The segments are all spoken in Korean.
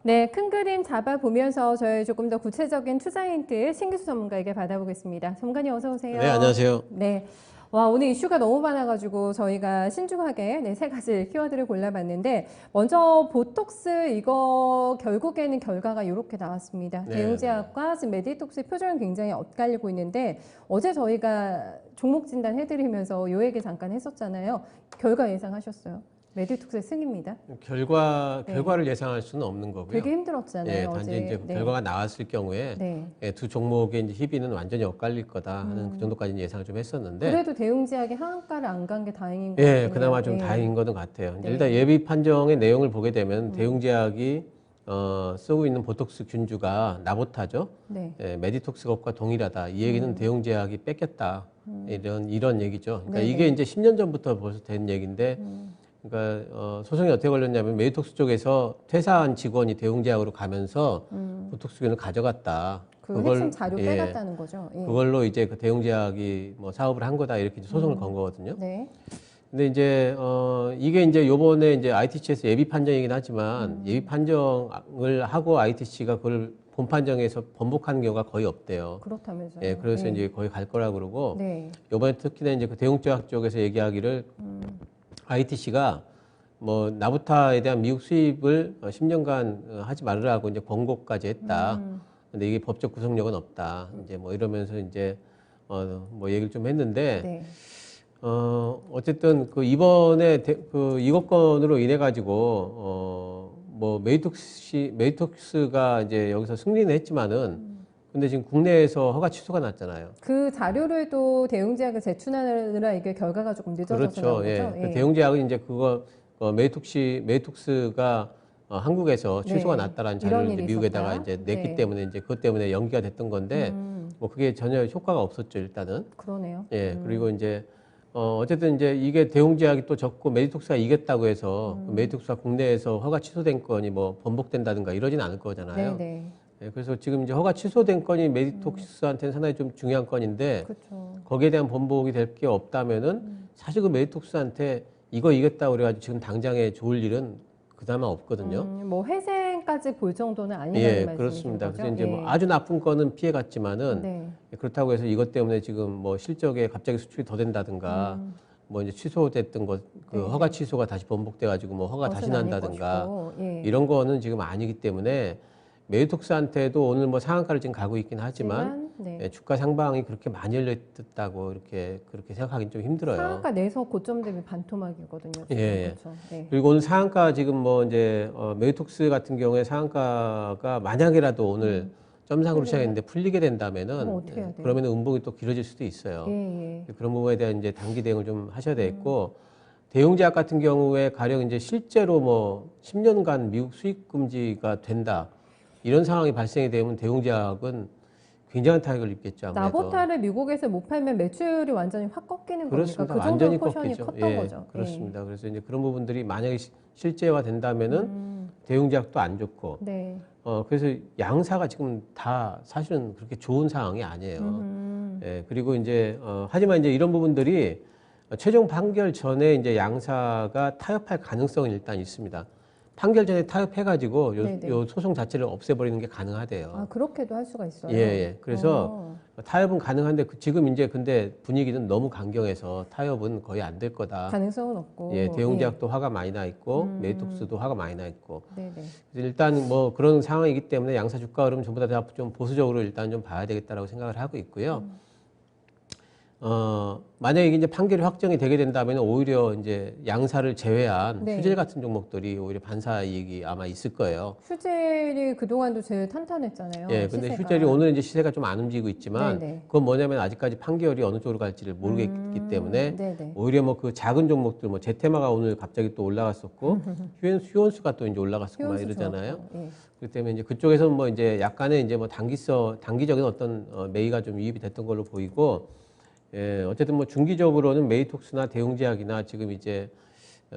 네, 큰 그림 잡아보면서 저희 조금 더 구체적인 투자 힌트 신기수 전문가에게 받아보겠습니다. 전문가님 어서 오세요. 네, 안녕하세요. 네. 와, 오늘 이슈가 너무 많아가지고 저희가 신중하게 세 가지 키워드를 골라봤는데 먼저 보톡스 이거 결국에는 결과가 이렇게 나왔습니다. 네, 대웅제약과 지금 메디톡스의 표정이 굉장히 엇갈리고 있는데 어제 저희가 종목 진단 해드리면서 요 얘기 잠깐 했었잖아요. 결과 예상하셨어요? 메디톡스의 승입니다. 결과를 예상할 수는 없는 거고요. 되게 힘들었잖아요. 단지 어제. 이제 결과가 나왔을 경우에 두 종목의 이제 희비는 완전히 엇갈릴 거다 하는 그 정도까지는 예상을 좀 했었는데. 그래도 대웅제약이 하한가를 안 간 게 다행인 것 같아요. 같아요. 그나마 좀 다행인 것은 같아요. 일단 예비 판정의 내용을 보게 되면 대웅제약이 쓰고 있는 보톡스 균주가 나보타죠. 메디톡스 것과 동일하다. 이 얘기는 대웅제약이 뺏겼다. 이런 얘기죠. 그러니까 이게 이제 10년 전부터 벌써 된 얘기인데. 그러니까 소송이 어떻게 걸렸냐면 메디톡스 쪽에서 퇴사한 직원이 대웅제약으로 가면서 보톡스균을 가져갔다. 그걸 핵심 자료 빼갔다는 거죠. 그걸로 이제 그 대웅제약이 뭐 사업을 한 거다 이렇게 이제 소송을 건 거거든요. 근데 이제 이게 이제 요번에 이제 ITC에서 예비 판정이긴 하지만 예비 판정을 하고 ITC가 그걸 본 판정에서 번복하는 경우가 거의 없대요. 그렇다면서요. 그래서 이제 거의 갈 거라 그러고 요번에 특히나 이제 그 대웅제약 쪽에서 얘기하기를 ITC가 뭐 나부타에 대한 미국 수입을 10년간 하지 말으라고 이제 권고까지 했다. 근데 이게 법적 구속력은 없다. 이제 뭐 이러면서 이제 뭐 얘기를 좀 했는데 어쨌든 그 이번에 그 이것 건으로 인해 가지고 뭐 메디톡스가 이제 여기서 승리는 했지만은 근데 지금 국내에서 허가 취소가 났잖아요. 그 자료를 또 대웅제약을 제출하느라 이게 결과가 조금 늦어져서 그렇죠. 나온 거죠? 그 대웅제약은 이제 그거 메디톡스가 한국에서 취소가 났다라는 자료를 이제 미국에다가 이제 냈기 때문에 이제 그것 때문에 연기가 됐던 건데 뭐 그게 전혀 효과가 없었죠 일단은. 그러네요. 그리고 이제 어쨌든 이제 이게 대웅제약이 또 졌고 메디톡스가 이겼다고 해서 메디톡스가 국내에서 허가 취소된 건이 뭐 번복된다든가 이러진 않을 거잖아요. 그래서 지금 이제 허가 취소된 건이 메디톡스한테는 상당히 좀 중요한 건인데 거기에 대한 번복이 될 게 없다면은 사실 그 메디톡스한테 이거 이겼다고 그래가지고 지금 당장에 좋을 일은 그나마 없거든요. 뭐 회생까지 볼 정도는 아니라는 말씀이신 그렇습니다. 거죠? 그래서 이제 뭐 아주 나쁜 거는 피해갔지만은 그렇다고 해서 이것 때문에 지금 뭐 실적에 갑자기 수출이 더 된다든가 뭐 이제 취소됐던 것, 그 허가 취소가 다시 번복돼가지고 뭐 허가 다시 난다든가 이런 거는 지금 아니기 때문에 메디톡스한테도 오늘 뭐 상한가를 지금 가고 있긴 하지만 주가 상방이 그렇게 많이 열렸다고 그렇게 생각하기는 좀 힘들어요. 상한가 내서 고점 대비 반토막이거든요. 그렇죠. 그리고 오늘 상한가 지금 뭐 이제 메디톡스 같은 경우에 상한가가 만약이라도 오늘 점상으로 시작했는데 풀리게 된다면은 그러면 음봉이 또 길어질 수도 있어요. 그런 부분에 대한 이제 단기 대응을 좀 하셔야 되겠고 대웅제약 같은 경우에 가령 이제 실제로 뭐 10년간 미국 수입 금지가 된다. 이런 상황이 발생이 되면 대웅제약은 굉장한 타격을 입겠죠. 아무래도. 나보타를 미국에서 못 팔면 매출이 완전히 확 꺾이는 그렇습니다. 겁니까? 그 완전히 정도로 포션이 꺾이죠. 컸던 거죠. 그렇습니다. 그래서 이제 그런 부분들이 만약에 실제화 된다면은 대웅제약도 안 좋고. 그래서 양사가 지금 다 사실은 그렇게 좋은 상황이 아니에요. 그리고 이제 하지만 이제 이런 부분들이 최종 판결 전에 이제 양사가 타협할 가능성은 일단 있습니다. 판결 전에 타협해가지고 요 소송 자체를 없애버리는 게 가능하대요. 아, 그렇게도 할 수가 있어요? 그래서 타협은 가능한데 지금 이제 근데 분위기는 너무 강경해서 타협은 거의 안 될 거다. 가능성은 없고. 대웅제약도 화가 많이 나 있고 메디톡스도 화가 많이 나 있고. 그래서 일단 뭐 그런 상황이기 때문에 양사 주가 흐름 전부 다 좀 보수적으로 일단 좀 봐야 되겠다라고 생각을 하고 있고요. 만약에 이제 판결이 확정이 되게 된다면 오히려 이제 양사를 제외한 휴젤 같은 종목들이 오히려 반사 이익이 아마 있을 거예요. 휴젤이 그동안도 제일 탄탄했잖아요. 근데 휴젤이 오늘 이제 시세가 좀 안 움직이고 있지만 그건 뭐냐면 아직까지 판결이 어느 쪽으로 갈지를 모르겠기 때문에 오히려 뭐 그 작은 종목들 뭐 제테마가 오늘 갑자기 또 올라갔었고 휴원수가 또 이제 올라갔었고 막 이러잖아요. 그렇기 때문에 이제 그쪽에서는 뭐 이제 약간의 이제 뭐 단기적인 어떤 매기가 좀 유입이 됐던 걸로 보이고 어쨌든 뭐 중기적으로는 메디톡스나 대웅제약이나 지금 이제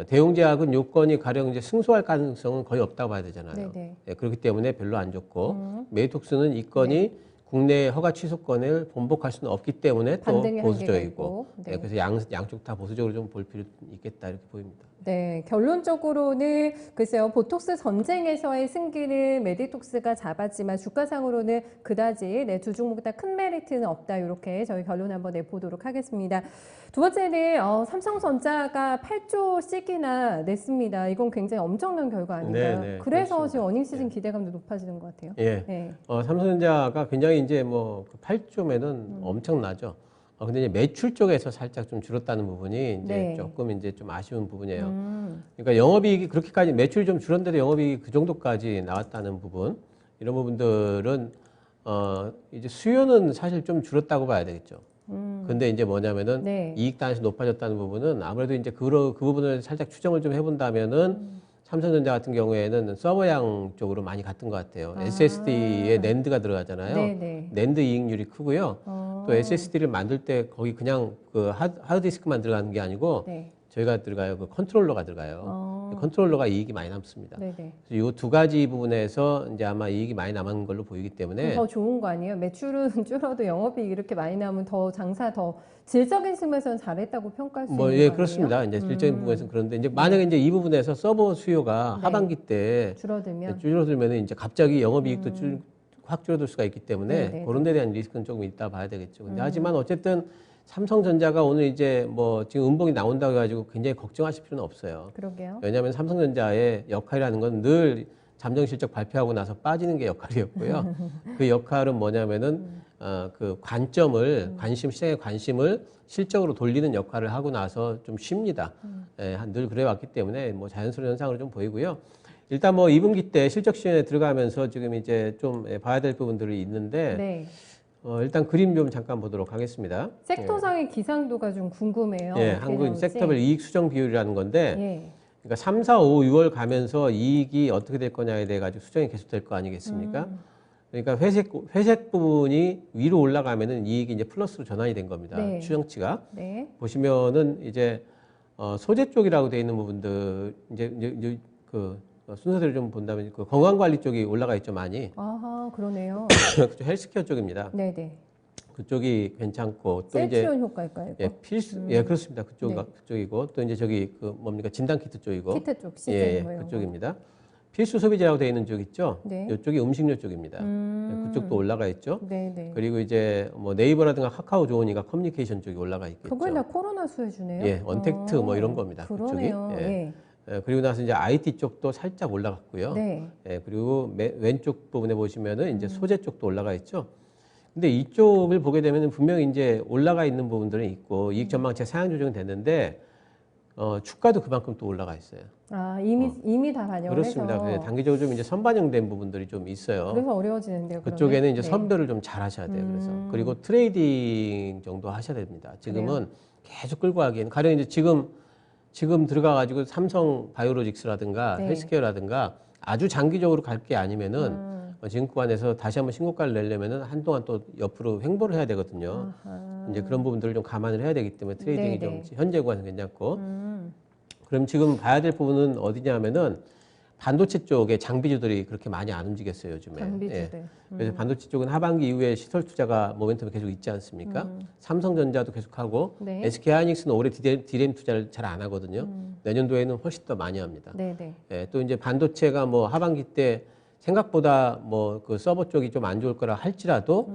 대웅제약은 요건이 가령 이제 승소할 가능성은 거의 없다고 봐야 되잖아요. 그렇기 때문에 별로 안 좋고 메디톡스는 이 건이 국내 허가 취소권을 번복할 수는 없기 때문에 또 보수적이고 네. 그래서 양쪽 다 보수적으로 좀 볼 필요 있겠다 이렇게 보입니다. 네, 결론적으로는 글쎄요, 보톡스 전쟁에서의 승기를 메디톡스가 잡았지만 주가상으로는 그다지 두 종목 다 큰 메리트는 없다. 이렇게 저희 결론 한번 내보도록 하겠습니다. 두 번째는 삼성전자가 8조씩이나 냈습니다. 이건 굉장히 엄청난 결과 아닌가요? 네, 그래서 그렇습니다. 지금 어닝 시즌 기대감도 높아지는 것 같아요. 예. 네. 삼성전자가 굉장히 이제 뭐 8조면은 엄청나죠. 근데 이제 매출 쪽에서 살짝 좀 줄었다는 부분이 이제 조금 이제 좀 아쉬운 부분이에요. 그러니까 영업이익이 그렇게까지 매출이 좀 줄었는데도 영업이익이 그 정도까지 나왔다는 부분, 이런 부분들은 이제 수요는 사실 좀 줄었다고 봐야 되겠죠. 근데 이제 뭐냐면은 이익 단에서 높아졌다는 부분은 아무래도 이제 그 부분을 살짝 추정을 좀 해본다면은 삼성전자 같은 경우에는 서버양 쪽으로 많이 갔던 것 같아요. SSD에 낸드가 들어가잖아요. 낸드 이익률이 크고요. 또 SSD를 만들 때 거기 그냥 그 하드디스크만 들어가는 게 아니고 저희가 들어가요. 그 컨트롤러가 들어가요. 컨트롤러가 이익이 많이 남습니다. 그래서 이 두 가지 부분에서 이제 아마 이익이 많이 남은 걸로 보이기 때문에 더 좋은 거 아니에요? 매출은 줄어도 영업이익 이렇게 많이 나면 더 장사 더 질적인 측면에서는 잘했다고 평가할 수 있는 거 아니에요? 예, 그렇습니다. 이제 질적인 부분에서는 그런데 이제 만약에 이제 이 부분에서 서버 수요가 하반기 때 줄어들면 이제 갑자기 영업이익도 확 줄어들 수가 있기 때문에 그런 데 대한 리스크는 조금 있다 봐야 되겠죠. 근데 하지만 어쨌든 삼성전자가 오늘 이제 뭐 지금 음봉이 나온다고 해가지고 굉장히 걱정하실 필요는 없어요. 그러게요. 왜냐하면 삼성전자의 역할이라는 건 늘 잠정 실적 발표하고 나서 빠지는 게 역할이었고요. 그 역할은 뭐냐면은 그 시장의 관심을 실적으로 돌리는 역할을 하고 나서 좀 쉽니다. 늘 그래왔기 때문에 뭐 자연스러운 현상으로 좀 보이고요. 일단 뭐 2분기 때 실적 시즌에 들어가면서 지금 이제 좀 봐야 될 부분들이 있는데 일단 그림 좀 잠깐 보도록 하겠습니다. 섹터상의 기상도가 좀 궁금해요. 한국 섹터별 이익 수정 비율이라는 건데 그러니까 3, 4, 5, 6월 가면서 이익이 어떻게 될 거냐에 대해 가지고 수정이 계속될 거 아니겠습니까? 그러니까 회색 부분이 위로 올라가면은 이익이 이제 플러스로 전환이 된 겁니다. 추정치가. 보시면은 이제 소재 쪽이라고 되어 있는 부분들 이제 그 순서대로 좀 본다면 그 건강관리 쪽이 올라가 있죠, 많이. 아하, 그러네요. 그쪽 헬스케어 쪽입니다. 그쪽이 괜찮고 또 이제 셀트리온 효과일까요? 그렇습니다. 그쪽이고 또 이제 저기 그 뭡니까 진단키트 쪽이고 키트 쪽 시즌 그쪽입니다. 필수 소비재라고 되어 있는 쪽 있죠. 이쪽이 음식료 쪽입니다. 그쪽도 올라가 있죠. 그리고 이제 뭐 네이버라든가 카카오 좋으니까 커뮤니케이션 쪽이 올라가 있겠죠. 그걸 다 코로나 수혜주네요. 언택트 뭐 이런 겁니다. 그러네요. 그쪽이. 그리고 나서 이제 IT 쪽도 살짝 올라갔고요. 그리고 왼쪽 부분에 보시면은 이제 소재 쪽도 올라가 있죠. 근데 이쪽을 보게 되면 분명히 이제 올라가 있는 부분들은 있고 이익 전망치 상향 조정이 됐는데 주가도 그만큼 또 올라가 있어요. 이미 다 반영을 그렇습니다. 해서. 단기적으로 좀 이제 선반영된 부분들이 좀 있어요. 그래서 어려워지는데요. 그쪽에는 이제 선별을 좀 잘 하셔야 돼요. 그래서 그리고 트레이딩 정도 하셔야 됩니다. 지금은 계속 끌고 가기에는 가령 이제 지금 들어가가지고 삼성 바이오로직스라든가 헬스케어라든가 아주 장기적으로 갈 게 아니면은 지금 구간에서 다시 한번 신고가를 내려면은 한동안 또 옆으로 횡보를 해야 되거든요. 이제 그런 부분들을 좀 감안을 해야 되기 때문에 트레이딩이 좀 현재 구간은 괜찮고. 그럼 지금 봐야 될 부분은 어디냐면은 반도체 쪽에 장비주들이 그렇게 많이 안 움직였어요, 요즘에. 장비주들. 그래서 반도체 쪽은 하반기 이후에 시설 투자가 모멘텀이 계속 있지 않습니까? 삼성전자도 계속하고 SK하이닉스는 올해 디램 투자를 잘 안 하거든요. 내년도에는 훨씬 더 많이 합니다. 또 이제 반도체가 뭐 하반기 때 생각보다 뭐 그 서버 쪽이 좀 안 좋을 거라 할지라도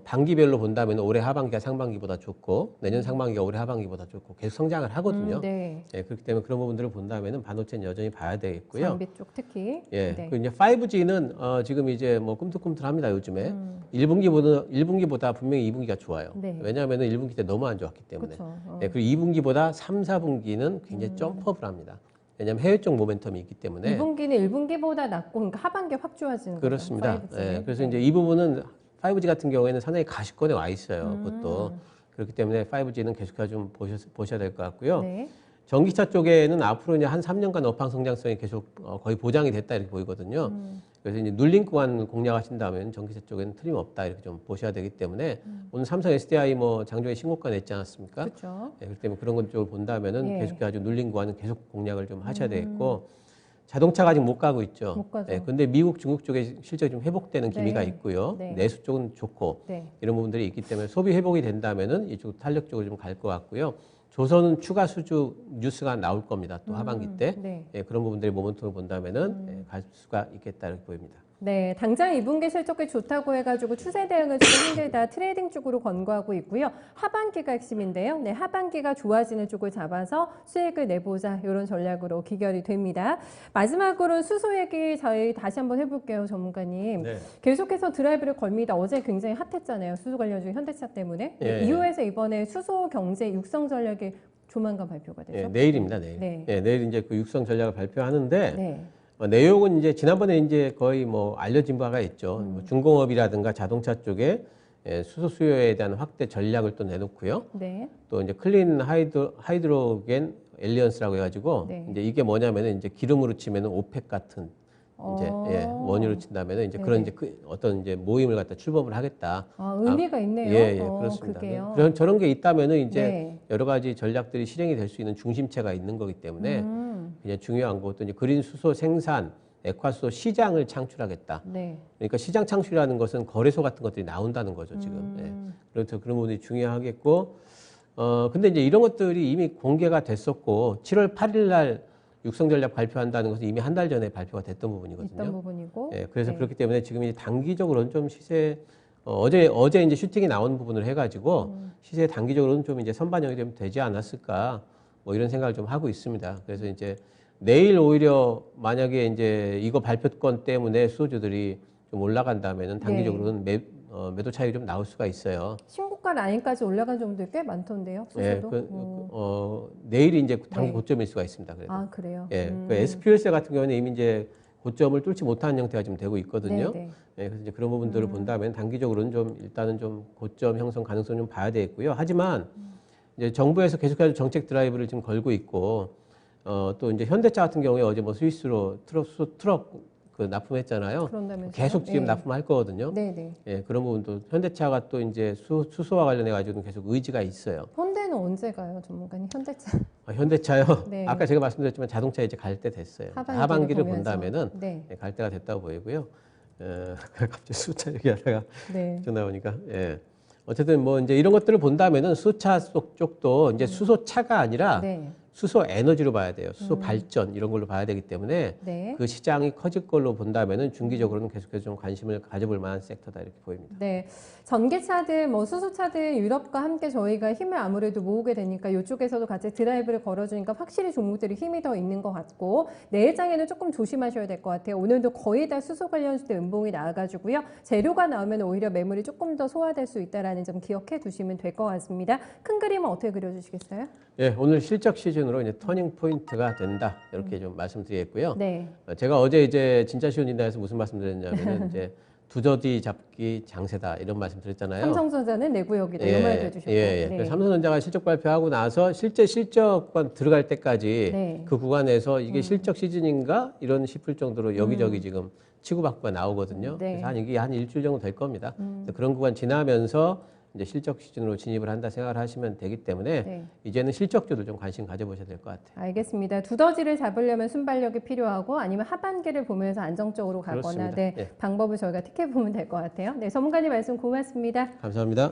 반기별로 본다면 올해 하반기가 상반기보다 좋고 내년 상반기가 올해 하반기보다 좋고 계속 성장을 하거든요. 그렇기 때문에 그런 부분들을 본다면은 반도체는 여전히 봐야 되겠고요. 장비 쪽 특히. 그리고 이제 5G는 지금 이제 뭐 꿈틀꿈틀합니다, 요즘에. 1분기보다 분명히 2분기가 좋아요. 왜냐하면은 1분기 때 너무 안 좋았기 때문에. 그리고 2분기보다 3, 4분기는 굉장히 점프업을 합니다. 왜냐하면 해외 쪽 모멘텀이 있기 때문에 2분기는 1분기보다 낮고 그러니까 하반기 확 좋아지는 거죠. 그렇습니다. 그래서 이제 이 부분은 5G 같은 경우에는 상당히 가시권에 와 있어요. 그것도 그렇기 때문에 5G는 계속해서 좀 보셔야 될 것 같고요. 전기차 쪽에는 앞으로 이제 한 3년간 업황 성장성이 계속 거의 보장이 됐다 이렇게 보이거든요. 그래서 이제 눌린 구간 공략하신다면 전기차 쪽에는 틀림없다 이렇게 좀 보셔야 되기 때문에 오늘 삼성 SDI 뭐 장중에 신고가 냈지 않았습니까? 그렇죠. 그렇기 때문에 그런 것 쪽을 본다면은 계속해서 눌린 구간은 계속 공략을 좀 하셔야 되겠고 자동차가 아직 못 가고 있죠. 못 가죠. 예, 근데 미국, 중국 쪽에 실적이 좀 회복되는 기미가 네. 있고요. 네. 내수 쪽은 좋고 이런 부분들이 있기 때문에 소비 회복이 된다면은 이쪽 탄력적으로 좀 갈 것 같고요. 조선은 추가 수주 뉴스가 나올 겁니다. 또 하반기 때 예, 그런 부분들이 모멘텀을 본다면은 예, 갈 수가 있겠다 이렇게 보입니다. 네, 당장 2분기 실적이 좋다고 해가지고 추세 대응을 좀 힘들다 트레이딩 쪽으로 권고하고 있고요. 하반기가 핵심인데요. 네, 하반기가 좋아지는 쪽을 잡아서 수익을 내보자 이런 전략으로 기결이 됩니다. 마지막으로 수소 얘기 저희 다시 한번 해볼게요, 전문가님. 네. 계속해서 드라이브를 걸니다. 어제 굉장히 핫했잖아요. 수소 관련 중 현대차 때문에. 네, 이후에서 이번에 수소 경제 육성 전략이 조만간 발표가 되죠. 네, 내일입니다, 내일. 네. 네, 내일 이제 그 육성 전략을 발표하는데. 내용은 이제 지난번에 이제 거의 뭐 알려진 바가 있죠. 뭐 중공업이라든가 자동차 쪽에 수소 수요에 대한 확대 전략을 또 내놓고요. 네. 또 이제 클린 하이드로겐 엘리언스라고 해가지고 이제 이게 뭐냐면은 이제 기름으로 치면은 오펙 같은 이제 원유로 친다면은 이제 그런 이제 어떤 이제 모임을 갖다 출범을 하겠다. 의미가 있네요. 예, 그렇습니다. 저런 게 있다면은 이제 여러 가지 전략들이 실행이 될 수 있는 중심체가 있는 거기 때문에 그냥 중요한 것도 이제 그린 수소 생산, 액화수소 시장을 창출하겠다. 그러니까 시장 창출이라는 것은 거래소 같은 것들이 나온다는 거죠, 지금. 그래서 그런 부분이 중요하겠고, 근데 이제 이런 것들이 이미 공개가 됐었고, 7월 8일 날 육성 전략 발표한다는 것은 이미 한 달 전에 발표가 됐던 부분이거든요. 있던 부분이고. 예, 그래서 그렇기 때문에 지금 이제 단기적으로는 좀 시세 어제 이제 슈팅이 나온 부분을 해가지고 시세 단기적으로는 좀 이제 선반영이 좀 되지 않았을까 뭐 이런 생각을 좀 하고 있습니다. 그래서 이제 내일 오히려 만약에 이제 이거 발표권 때문에 수소주들이 좀 올라간다면은 단기적으로는 매도 차익이 좀 나올 수가 있어요. 신고가 라인까지 올라간 정도 꽤 많던데요. 수소도. 내일이 이제 단기 고점일 수가 있습니다. 그래도. 아, 그래요? 예, 그 SPL세 같은 경우는 이미 이제 고점을 뚫지 못하는 형태가 지금 되고 있거든요. 예, 그래서 이제 그런 부분들을 본다면 단기적으로는 좀 일단은 좀 고점 형성 가능성 좀 봐야 되겠고요. 하지만 이제 정부에서 계속해서 정책 드라이브를 지금 걸고 있고, 또 이제 현대차 같은 경우에 어제 뭐 스위스로 트럭 그 납품했잖아요. 그런다면서요? 계속 지금 납품할 거거든요. 예, 그런 부분도 현대차가 또 이제 수소와 관련해 가지고는 계속 의지가 있어요. 현대는 언제 가요, 전문가님? 현대차. 현대차요? 아까 제가 말씀드렸지만 자동차 이제 갈 때 됐어요. 하반기를 본다면은 갈 때가 됐다고 보이고요. 갑자기 수차 얘기하다가 좀 나오니까 어쨌든 뭐 이제 이런 것들을 본다면은 수차 쪽도 이제 수소차가 아니라 수소 에너지로 봐야 돼요. 수소 발전 이런 걸로 봐야 되기 때문에 그 시장이 커질 걸로 본다면은 중기적으로는 계속해서 좀 관심을 가져볼 만한 섹터다 이렇게 보입니다. 네, 전기차들, 뭐 수소차들 유럽과 함께 저희가 힘을 아무래도 모으게 되니까 이쪽에서도 같이 드라이브를 걸어주니까 확실히 종목들이 힘이 더 있는 것 같고 내일장에는 조금 조심하셔야 될 것 같아요. 오늘도 거의 다 수소 관련주들 음봉이 나와가지고요. 재료가 나오면 오히려 매물이 조금 더 소화될 수 있다는 점 기억해 두시면 될 것 같습니다. 큰 그림은 어떻게 그려주시겠어요? 예, 오늘 실적 시즌으로 이제 터닝 포인트가 된다 이렇게 좀 말씀드리겠고요. 제가 어제 이제 진짜 쉬운 인다에서 무슨 말씀드렸냐면은 이제 두더지 잡기 장세다 이런 말씀드렸잖아요. 삼성전자는 내구역이다 이런 말도 해주셨고. 그래서 삼성전자가 실적 발표하고 나서 실제 실적만 들어갈 때까지 그 구간에서 이게 실적 시즌인가 이런 싶을 정도로 여기저기 지금 치고받고가 나오거든요. 그래서 이게 한 일주일 정도 될 겁니다. 그런 구간 지나면서 이제 실적 시즌으로 진입을 한다 생각을 하시면 되기 때문에 이제는 실적주도 좀 관심 가져보셔야 될 것 같아요. 알겠습니다. 두더지를 잡으려면 순발력이 필요하고 아니면 하반기를 보면서 안정적으로 가거나 방법을 저희가 틱해 보면 될 것 같아요. 전문가님 말씀 고맙습니다. 감사합니다.